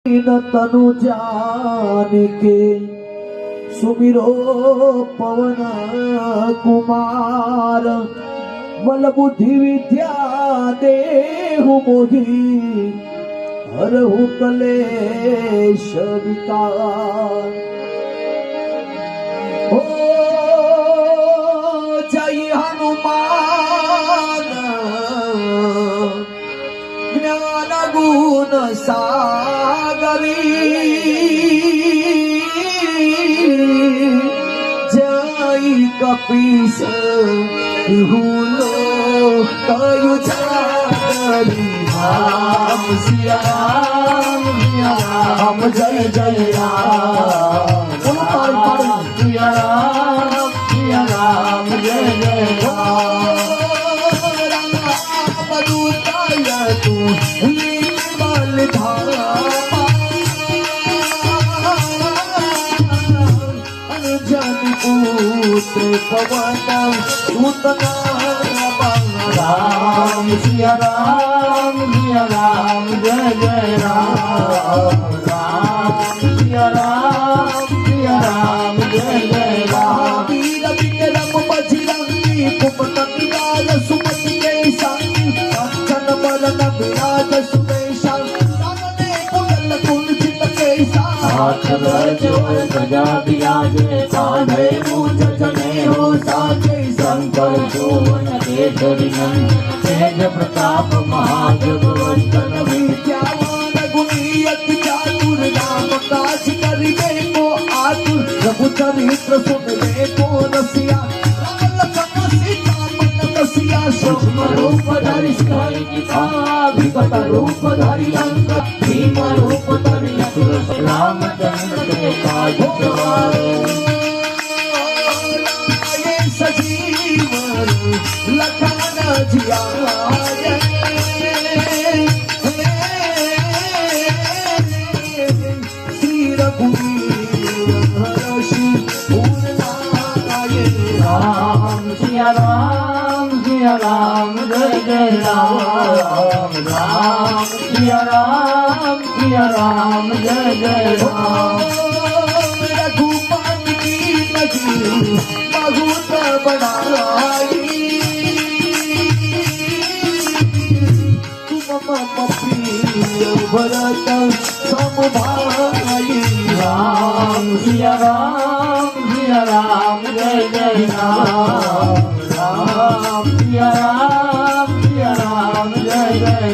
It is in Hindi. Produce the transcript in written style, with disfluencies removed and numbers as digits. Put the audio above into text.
तनु जान के सुमिरो पवन कुमार बल बुद्धि विद्या देहु मोहि हरहु कलेश विकार। ओ जय हनुमान ज्ञान गुण सागरी जय कपीस कयु जागरी। राम सिया राम जय जय राम सिया राम जय जय राम। राम दूताय तू निर्मल धारा अनुजन पुत्र पवन सुतना। राम सिया राम जय जय राम। राम सिया राम जय जय राम। वीर विक्रम बजरंगी कुमति लाल सुमति के संगी कंचन बरन विराज सुबेशा सामने कुंडल कुंजित केसा। हाथ जोड़ सजा दिया जे कांधे मूंछ चले हो साजे शंकर भुवन केसरी नंदन तेज प्रताप महाजगवंदन। विद्यावान गुणी अति चातुर राम काज करिबे को आतुर प्रभु चरित्र सुनबे को रसिया। राम लखन सीता मन बसिया सूक्ष्म रूप धरि सिंह विकट रूप धरि लंक भीम रूप धरि असुर रामचंद्र के काज सवारे। सजीवन लखन जियाए श्री रघुवीर हर्षि पूर्णाये। राम सिया राम जय जय राम। राम सिया राम जय जय राम। रघुपति की नगरी बहुत बड़ाई तुम मम प्रिय भरत सम भाई। राम सिया राम जय जय राम। राम सिया राम जय जय